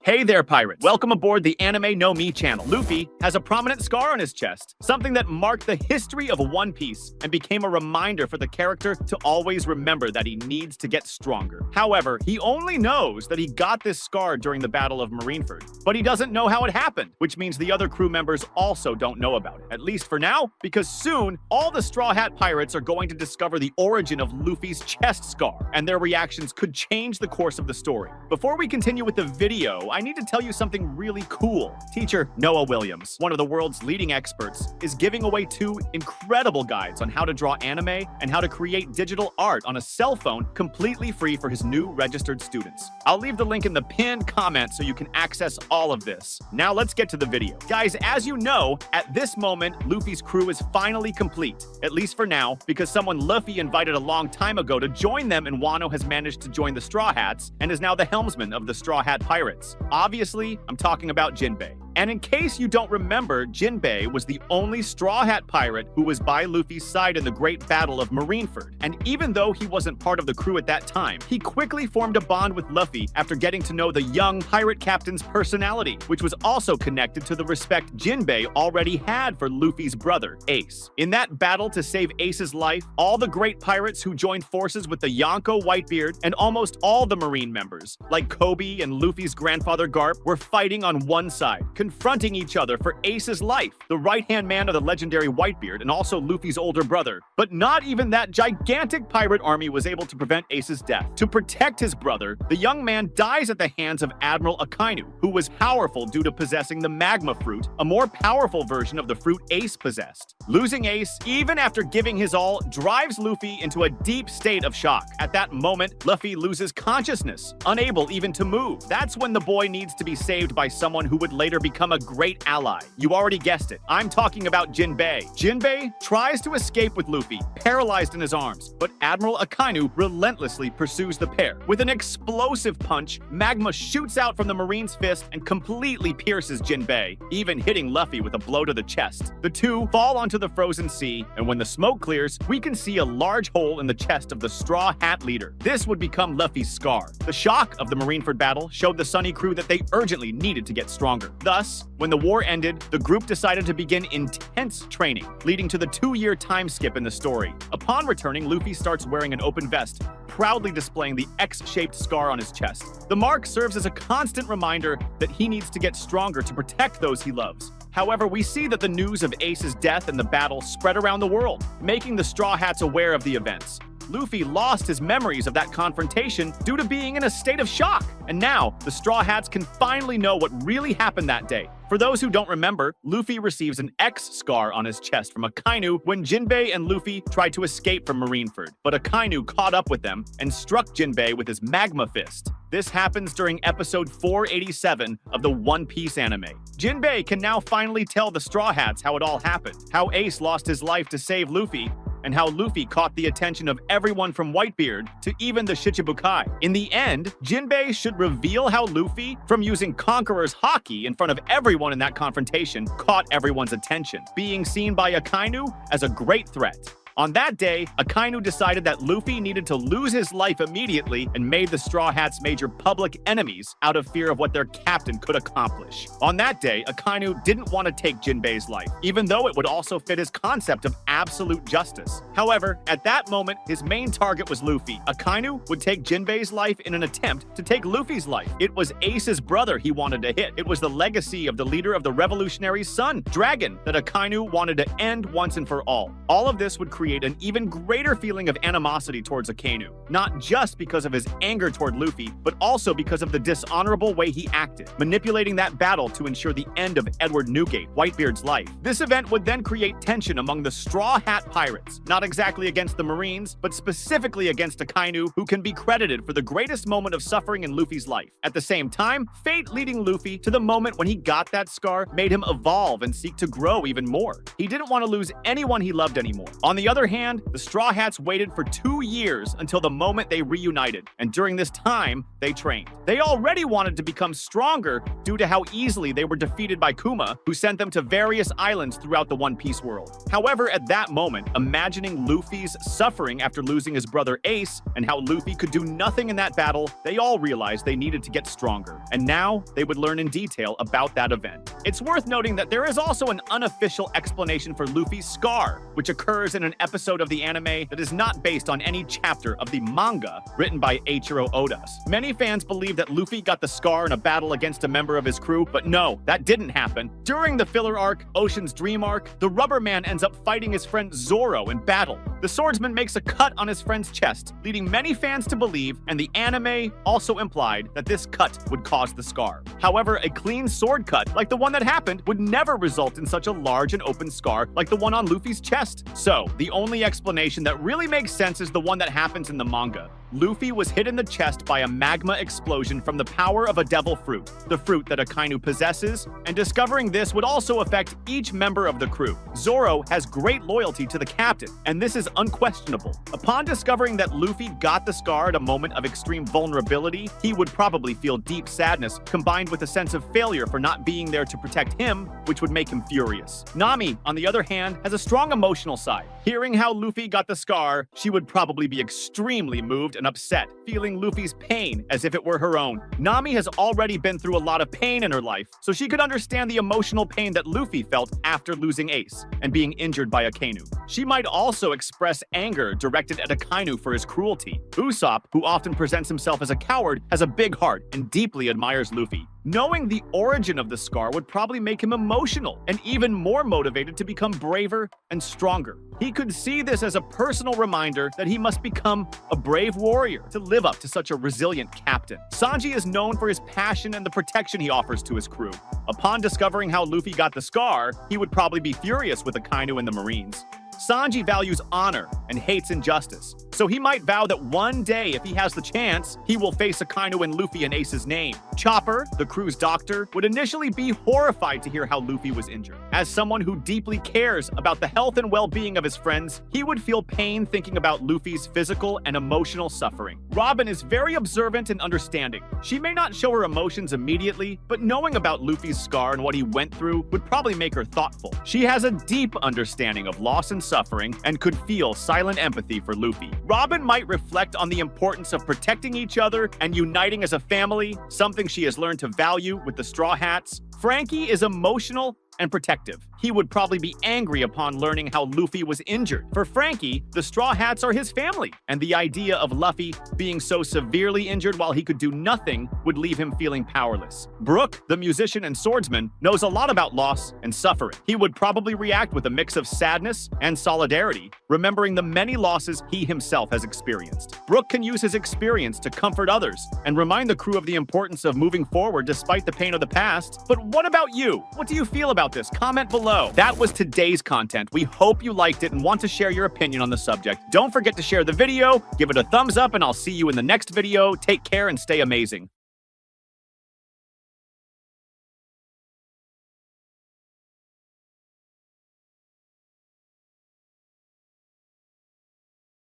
Hey there, pirates! Welcome aboard the Anime No Mi channel. Luffy has a prominent scar on his chest, something that marked the history of One Piece and became a reminder for the character to always remember that he needs to get stronger. However, he only knows that he got this scar during the Battle of Marineford, but he doesn't know how it happened, which means the other crew members also don't know about it, at least for now, because soon, all the Straw Hat Pirates are going to discover the origin of Luffy's chest scar, and their reactions could change the course of the story. Before we continue with the video, I need to tell you something really cool. Teacher Noah Williams, one of the world's leading experts, is giving away 2 incredible guides on how to draw anime and how to create digital art on a cell phone completely free for his new registered students. I'll leave the link in the pinned comment so you can access all of this. Now let's get to the video. Guys, as you know, at this moment, Luffy's crew is finally complete, at least for now, because someone Luffy invited a long time ago to join them, and Wano has managed to join the Straw Hats and is now the helmsman of the Straw Hat Pirates. Obviously, I'm talking about Jinbei. And in case you don't remember, Jinbei was the only Straw Hat pirate who was by Luffy's side in the Great Battle of Marineford. And even though he wasn't part of the crew at that time, he quickly formed a bond with Luffy after getting to know the young pirate captain's personality, which was also connected to the respect Jinbei already had for Luffy's brother, Ace. In that battle to save Ace's life, all the great pirates who joined forces with the Yonko Whitebeard and almost all the Marine members, like Kobe and Luffy's grandfather Garp, were fighting on one side, confronting each other for Ace's life, the right-hand man of the legendary Whitebeard and also Luffy's older brother. But not even that gigantic pirate army was able to prevent Ace's death. To protect his brother, the young man dies at the hands of Admiral Akainu, who was powerful due to possessing the magma fruit, a more powerful version of the fruit Ace possessed. Losing Ace, even after giving his all, drives Luffy into a deep state of shock. At that moment, Luffy loses consciousness, unable even to move. That's when the boy needs to be saved by someone who would later become a great ally. You already guessed it. I'm talking about Jinbei. Jinbei tries to escape with Luffy, paralyzed in his arms, but Admiral Akainu relentlessly pursues the pair. With an explosive punch, magma shoots out from the Marine's fist and completely pierces Jinbei, even hitting Luffy with a blow to the chest. The two fall onto the frozen sea, and when the smoke clears, we can see a large hole in the chest of the Straw Hat leader. This would become Luffy's scar. The shock of the Marineford battle showed the Sunny crew that they urgently needed to get stronger. Thus, when the war ended, the group decided to begin intense training, leading to the 2-year time skip in the story. Upon returning, Luffy starts wearing an open vest, proudly displaying the X-shaped scar on his chest. The mark serves as a constant reminder that he needs to get stronger to protect those he loves. However, we see that the news of Ace's death and the battle spread around the world, making the Straw Hats aware of the events. Luffy lost his memories of that confrontation due to being in a state of shock, and now the Straw Hats can finally know what really happened that day. For those who don't remember, Luffy receives an X scar on his chest from Akainu when Jinbei and Luffy tried to escape from Marineford, but Akainu caught up with them and struck Jinbei with his magma fist. This happens during episode 487 of the One Piece anime. Jinbei can now finally tell the Straw Hats how it all happened, how Ace lost his life to save Luffy, and how Luffy caught the attention of everyone from Whitebeard to even the Shichibukai. In the end, Jinbei should reveal how Luffy, from using Conqueror's Haki in front of everyone in that confrontation, caught everyone's attention, being seen by Akainu as a great threat. On that day, Akainu decided that Luffy needed to lose his life immediately and made the Straw Hats major public enemies out of fear of what their captain could accomplish. On that day, Akainu didn't want to take Jinbei's life, even though it would also fit his concept of absolute justice. However, at that moment, his main target was Luffy. Akainu would take Jinbei's life in an attempt to take Luffy's life. It was Ace's brother he wanted to hit. It was the legacy of the leader of the Revolutionary Sun, Dragon, that Akainu wanted to end once and for all. All of this would create an even greater feeling of animosity towards Akainu, not just because of his anger toward Luffy, but also because of the dishonorable way he acted, manipulating that battle to ensure the end of Edward Newgate, Whitebeard's life. This event would then create tension among the Straw Hat Pirates, not exactly against the Marines, but specifically against Akainu, who can be credited for the greatest moment of suffering in Luffy's life. At the same time, fate leading Luffy to the moment when he got that scar made him evolve and seek to grow even more. He didn't want to lose anyone he loved anymore. On the other hand, the Straw Hats waited for 2 years until the moment they reunited, and during this time, they trained. They already wanted to become stronger due to how easily they were defeated by Kuma, who sent them to various islands throughout the One Piece world. However, at that moment, imagining Luffy's suffering after losing his brother Ace and how Luffy could do nothing in that battle, they all realized they needed to get stronger. And now, they would learn in detail about that event. It's worth noting that there is also an unofficial explanation for Luffy's scar, which occurs in an episode of the anime that is not based on any chapter of the manga written by Eiichiro Oda. Many fans believe that Luffy got the scar in a battle against a member of his crew, but no, that didn't happen. During the filler arc, Ocean's Dream arc, the Rubber Man ends up fighting his friend Zoro in battle. The swordsman makes a cut on his friend's chest, leading many fans to believe, and the anime also implied, that this cut would cause the scar. However, a clean sword cut, like the one that happened, would never result in such a large and open scar like the one on Luffy's chest. So, the only explanation that really makes sense is the one that happens in the manga. Luffy was hit in the chest by a magma explosion from the power of a devil fruit, the fruit that Akainu possesses, and discovering this would also affect each member of the crew. Zoro has great loyalty to the captain, and this is unquestionable. Upon discovering that Luffy got the scar at a moment of extreme vulnerability, he would probably feel deep sadness, combined with a sense of failure for not being there to protect him, which would make him furious. Nami, on the other hand, has a strong emotional side. Hearing how Luffy got the scar, she would probably be extremely moved and upset, feeling Luffy's pain as if it were her own. Nami has already been through a lot of pain in her life, so she could understand the emotional pain that Luffy felt after losing Ace and being injured by Akainu. She might also express anger directed at Akainu for his cruelty. Usopp, who often presents himself as a coward, has a big heart and deeply admires Luffy. Knowing the origin of the scar would probably make him emotional and even more motivated to become braver and stronger. He could see this as a personal reminder that he must become a brave warrior to live up to such a resilient captain. Sanji is known for his passion and the protection he offers to his crew. Upon discovering how Luffy got the scar, he would probably be furious with Akainu and the Marines. Sanji values honor and hates injustice, so he might vow that one day, if he has the chance, he will face Akainu and Luffy in Ace's name. Chopper, the crew's doctor, would initially be horrified to hear how Luffy was injured. As someone who deeply cares about the health and well-being of his friends, he would feel pain thinking about Luffy's physical and emotional suffering. Robin is very observant and understanding. She may not show her emotions immediately, but knowing about Luffy's scar and what he went through would probably make her thoughtful. She has a deep understanding of loss and suffering and could feel silent empathy for Luffy. Robin might reflect on the importance of protecting each other and uniting as a family, something she has learned to value with the Straw Hats. Frankie is emotional and protective. He would probably be angry upon learning how Luffy was injured. For Frankie, the Straw Hats are his family, and the idea of Luffy being so severely injured while he could do nothing would leave him feeling powerless. Brook, the musician and swordsman, knows a lot about loss and suffering. He would probably react with a mix of sadness and solidarity, remembering the many losses he himself has experienced. Brook can use his experience to comfort others and remind the crew of the importance of moving forward despite the pain of the past. But what about you? What do you feel about this? Comment below. That was today's content. We hope you liked it and want to share your opinion on the subject. Don't forget to share the video, give it a thumbs up, and I'll see you in the next video. Take care and stay amazing.